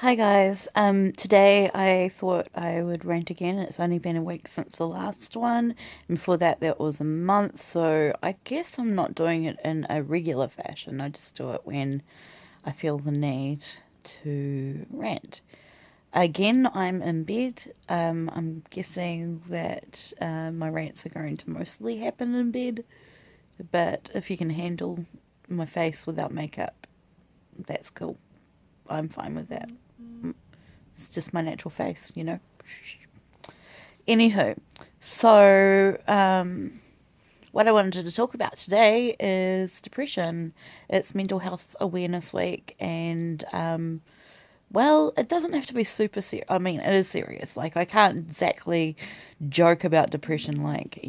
Hi guys. Today I thought I would rant again. It's only been a week since the last one, and before that, that was a month. So I guess I'm not doing it in a regular fashion. I just do it when I feel the need to rant. Again, I'm in bed. I'm guessing that my rants are going to mostly happen in bed, but if you can handle my face without makeup, that's cool. I'm fine with that. It's just my natural face, you know. Anywho, so what I wanted to talk about today is depression. It's Mental Health Awareness Week, and well, it doesn't have to be super serious. I mean, it is serious. Like, I can't exactly joke about depression, like,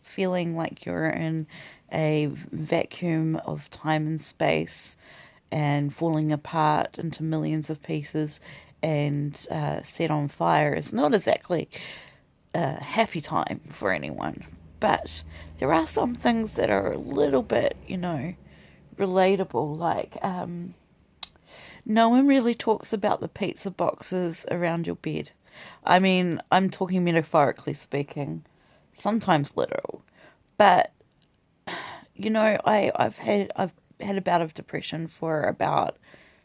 feeling like you're in a vacuum of time and space and falling apart into millions of pieces and set on fire is not exactly a happy time for anyone. But there are some things that are a little bit, relatable. Like, no one really talks about the pizza boxes around your bed. I mean, I'm talking metaphorically speaking, sometimes literal. But I've had a bout of depression for about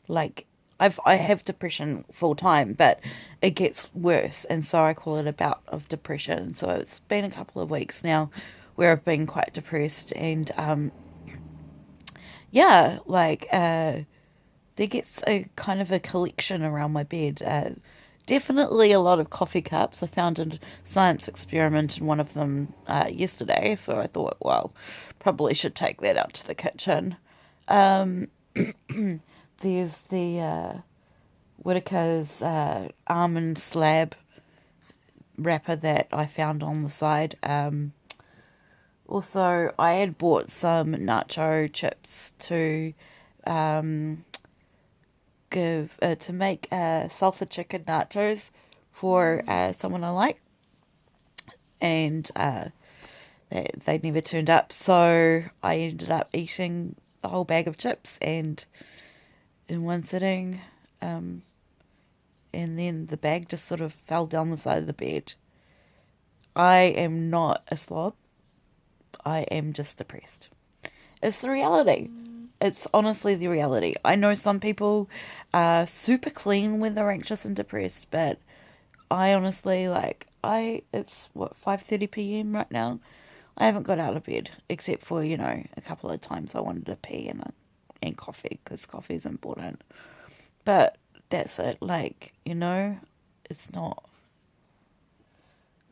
like I have depression full time, but it gets worse, and so I call it a bout of depression. So it's been a couple of weeks now where I've been quite depressed, and yeah, there gets a kind of a collection around my bed. Definitely a lot of coffee cups. I found a science experiment in one of them yesterday, so I thought, well, probably should take that out to the kitchen. There's the Whitaker's almond slab wrapper that I found on the side. Also, I had bought some nacho chips to give to make salsa chicken nachos for someone I like, and they never turned up. So I ended up eating the whole bag of chips and in one sitting, and then the bag just sort of fell down the side of the bed. I am not a slob. I am just depressed. It's the reality. It's honestly the reality. I know some people are super clean when they're anxious and depressed, but I honestly it's what 5:30 p.m. right now. I haven't got out of bed except for, a couple of times I wanted to pee and coffee because coffee is important. But that's it. It's not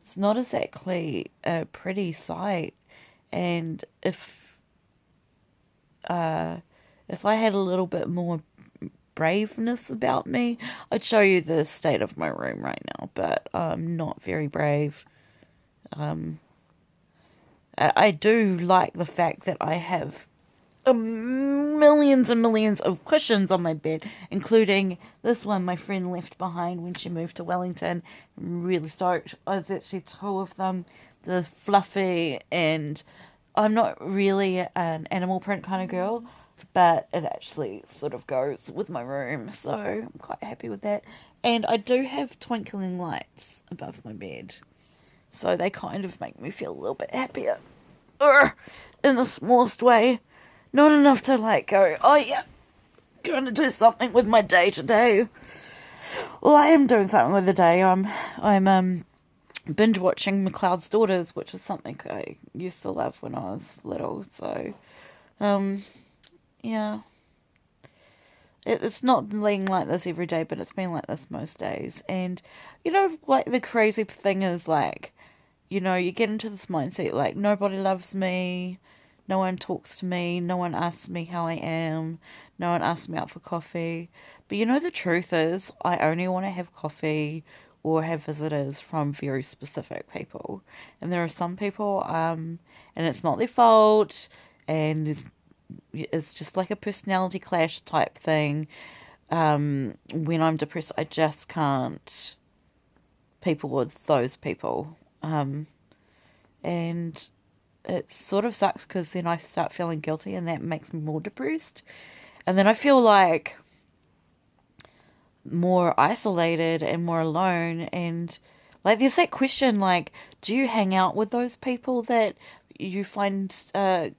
it's not exactly a pretty sight. And if I had a little bit more braveness about me, I'd show you the state of my room right now. But I'm not very brave. I do like the fact that I have millions and millions of cushions on my bed, including this one my friend left behind when she moved to Wellington. I'm really stoked. There's actually two of them. The fluffy, and I'm not really an animal print kind of girl, but it actually sort of goes with my room, so I'm quite happy with that. And I do have twinkling lights above my bed, so they kind of make me feel a little bit happier. Urgh, in the smallest way. Not enough to go, oh yeah, gonna do something with my day today. Well, I am doing something with the day. I'm binge watching McCloud's Daughters, which is something I used to love when I was little. So, um, yeah, it's not being like this every day, but it's been like this most days. And the crazy thing is you get into this mindset like nobody loves me, no one talks to me, no one asks me how I am, no one asks me out for coffee. But the truth is, I only want to have coffee or have visitors from very specific people. And there are some people, and it's not their fault, and it's just like a personality clash type thing. When I'm depressed, I just can't people with those people. And it sort of sucks because then I start feeling guilty and that makes me more depressed. And then I feel like more isolated and more alone. And like, there's that question, like, do you hang out with those people that you find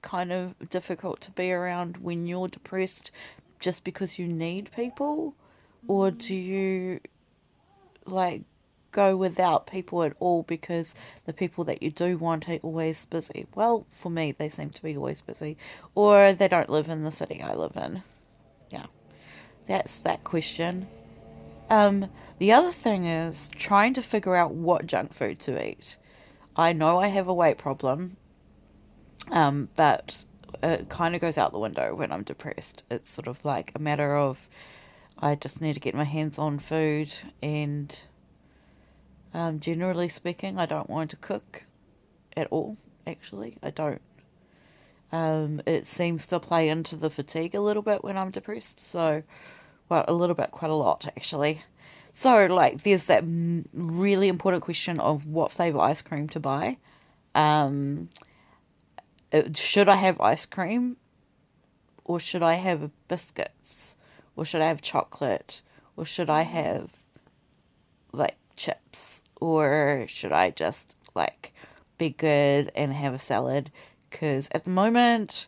kind of difficult to be around when you're depressed just because you need people? Or do you like go without people at all because the people that you do want are always busy? Well, for me, they seem to be always busy, or they don't live in the city I live in. Yeah, that's that question. The other thing is trying to figure out what junk food to eat. I know I have a weight problem, but it kind of goes out the window when I'm depressed. It's sort of like a matter of I just need to get my hands on food, and generally speaking, I don't want to cook at all. Actually, I don't. It seems to play into the fatigue a little bit when I'm depressed. So, well, a little bit, quite a lot actually. So, like, there's that really important question of what flavor ice cream to buy. Um, should I have ice cream, or should I have biscuits, or should I have chocolate, or should I have like chips, or should I just like be good and have a salad? Because at the moment,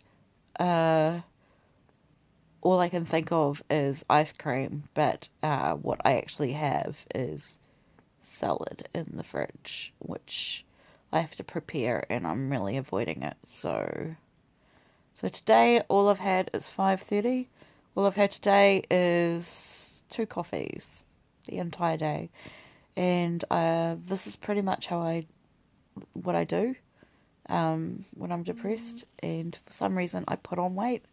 uh, all I can think of is ice cream, but what I actually have is salad in the fridge, which I have to prepare, and I'm really avoiding it. So today all I've had is 5:30. All I've had today is 2 coffees the entire day, and this is pretty much what I do when I'm depressed. And for some reason, I put on weight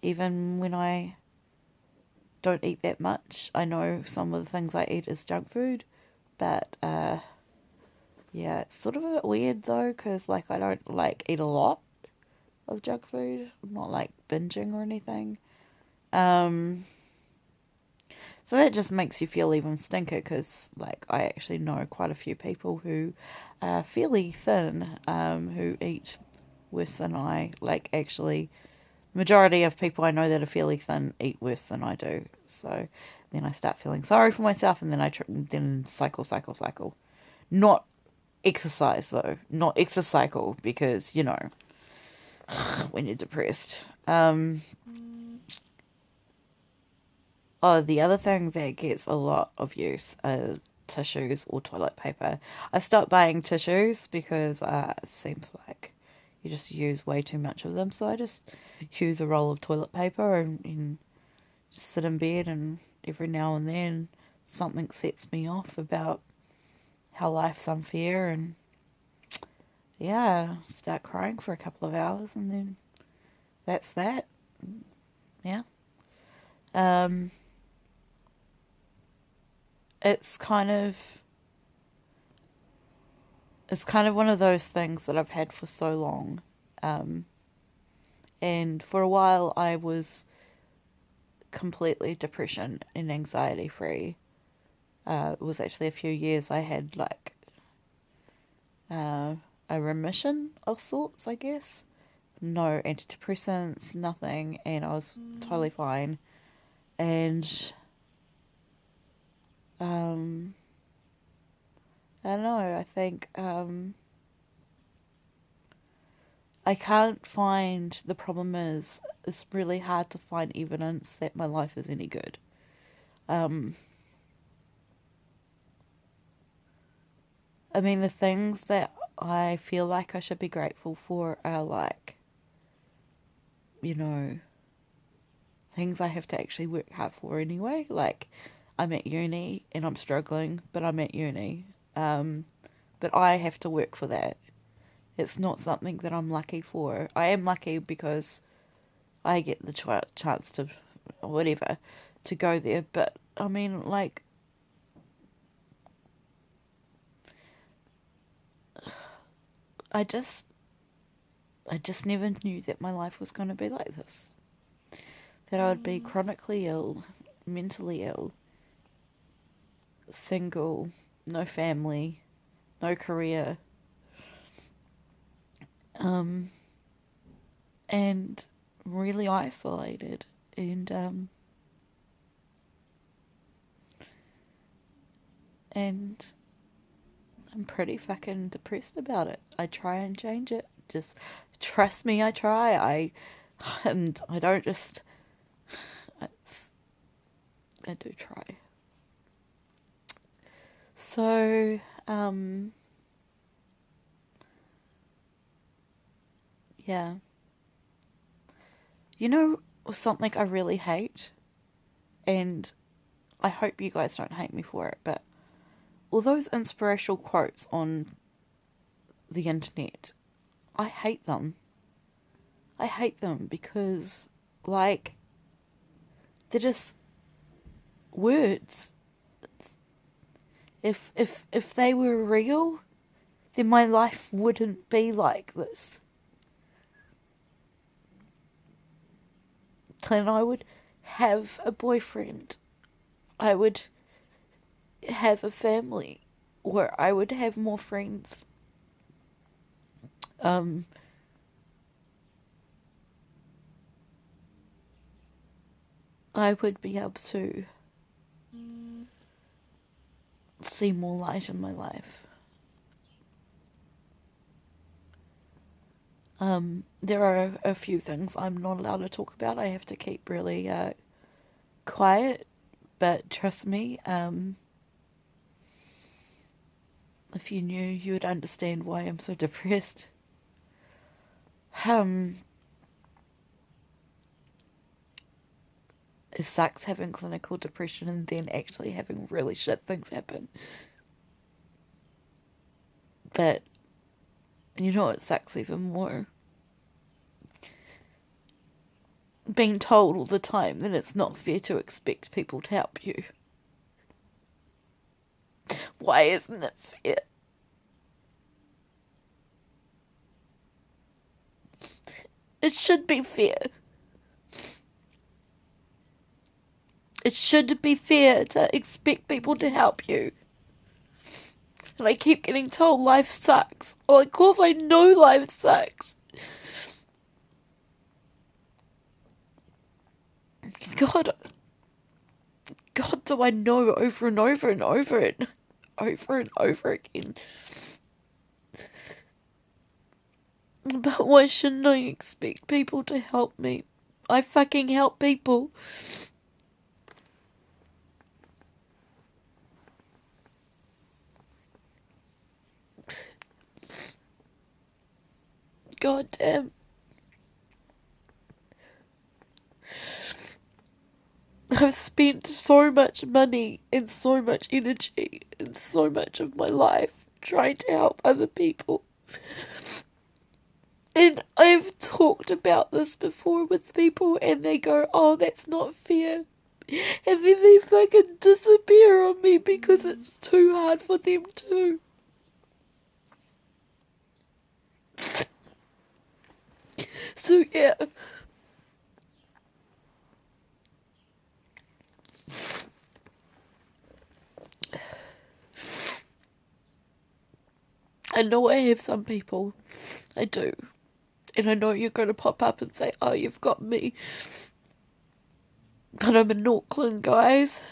even when I don't eat that much. I know some of the things I eat is junk food, but yeah, it's sort of a bit weird though, because like I don't like eat a lot of junk food. I'm not like binging or anything. Um, so that just makes you feel even stinker, because like I actually know quite a few people who are fairly thin, who eat worse than I. Like, actually, majority of people I know that are fairly thin eat worse than I do. So then I start feeling sorry for myself, and then then cycle. Not exercise though, not exercise cycle, because when you're depressed. Oh, the other thing that gets a lot of use are tissues or toilet paper. I stopped buying tissues because it seems like you just use way too much of them. So I just use a roll of toilet paper, and just sit in bed, and every now and then something sets me off about how life's unfair, and yeah, start crying for a couple of hours, and then that's that. Yeah. Um, it's kind of it's kind of one of those things that I've had for so long. Um, and for a while, I was completely depression and anxiety free. It was actually a few years I had like uh, a remission of sorts, I guess. No antidepressants, nothing, and I was totally fine. And um, I don't know, I think I can't find, the problem is it's really hard to find evidence that my life is any good. Um, I mean, the things that I feel like I should be grateful for are like, you know, things I have to actually work hard for anyway. Like, I'm at uni and I'm struggling, but I'm at uni. But I have to work for that. It's not something that I'm lucky for. I am lucky because I get the chance to, whatever, to go there. But I mean, like, I just, I just never knew that my life was going to be like this. That I would be chronically ill, mentally ill, single, no family, no career, um, and really isolated. And I'm pretty fucking depressed about it. I try and change it. Just trust me, I try. And I don't just. I do try. So, yeah. You know something I really hate? And I hope you guys don't hate me for it, but all those inspirational quotes on the internet, I hate them. I hate them because, like, they're just words. If they were real, then my life wouldn't be like this. Then I would have a boyfriend. I would have a family. Or I would have more friends. I would be able to see more light in my life. There are a few things I'm not allowed to talk about. I have to keep really quiet, but trust me, if you knew, you would understand why I'm so depressed. It sucks having clinical depression and then actually having really shit things happen. But you know what sucks even more? Being told all the time that it's not fair to expect people to help you. Why isn't it fair? It should be fair. It should be fair to expect people to help you. And I keep getting told life sucks. Well, of course I know life sucks. God, do I know over and over and over and over and over again. But why shouldn't I expect people to help me? I fucking help people. God damn. I've spent so much money and so much energy and so much of my life trying to help other people. And I've talked about this before with people and they go, oh, that's not fair. And then they fucking disappear on me because it's too hard for them too. So yeah. I know I have some people. I do. And I know you're going to pop up and say, oh, you've got me. But I'm in Auckland, guys.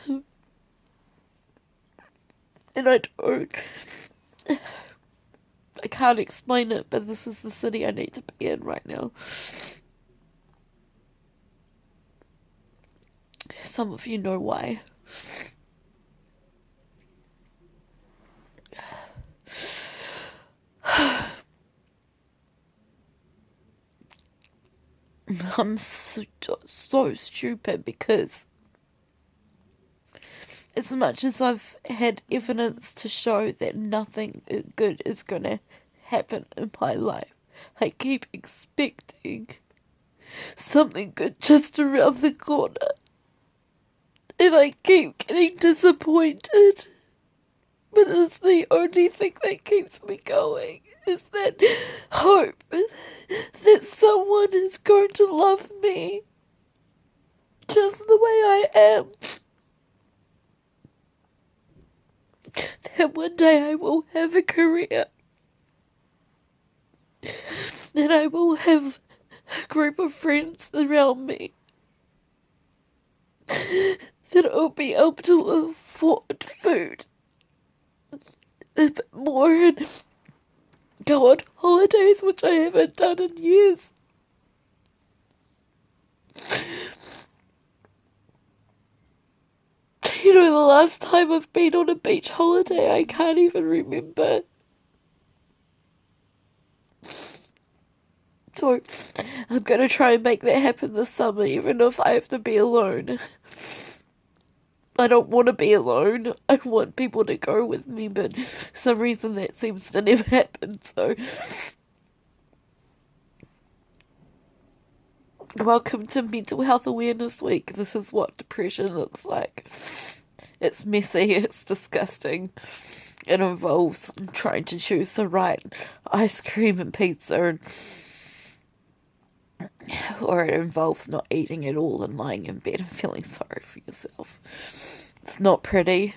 And I don't. I can't explain it, but this is the city I need to be in right now. Some of you know why. I'm so stupid because as much as I've had evidence to show that nothing good is going to happen in my life, I keep expecting something good just around the corner. And I keep getting disappointed. But it's the only thing that keeps me going, is that hope that someone is going to love me just the way I am. That one day I will have a career. That I will have a group of friends around me. that I'll be able to afford food a bit more and go on holidays, which I haven't done in years. You know, the last time I've been on a beach holiday, I can't even remember. So I'm gonna try and make that happen this summer, even if I have to be alone. I don't want to be alone. I want people to go with me, but for some reason that seems to never happen, so... Welcome to Mental Health Awareness Week. This is what depression looks like. It's messy, it's disgusting. It involves trying to choose the right ice cream and pizza, or it involves not eating at all and lying in bed and feeling sorry for yourself. It's not pretty.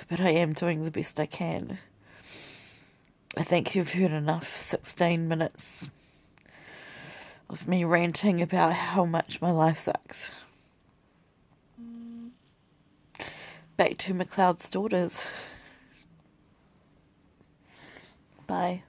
But I am doing the best I can. I think you've heard enough 16 minutes of me ranting about how much my life sucks. Back to McLeod's daughters. Bye.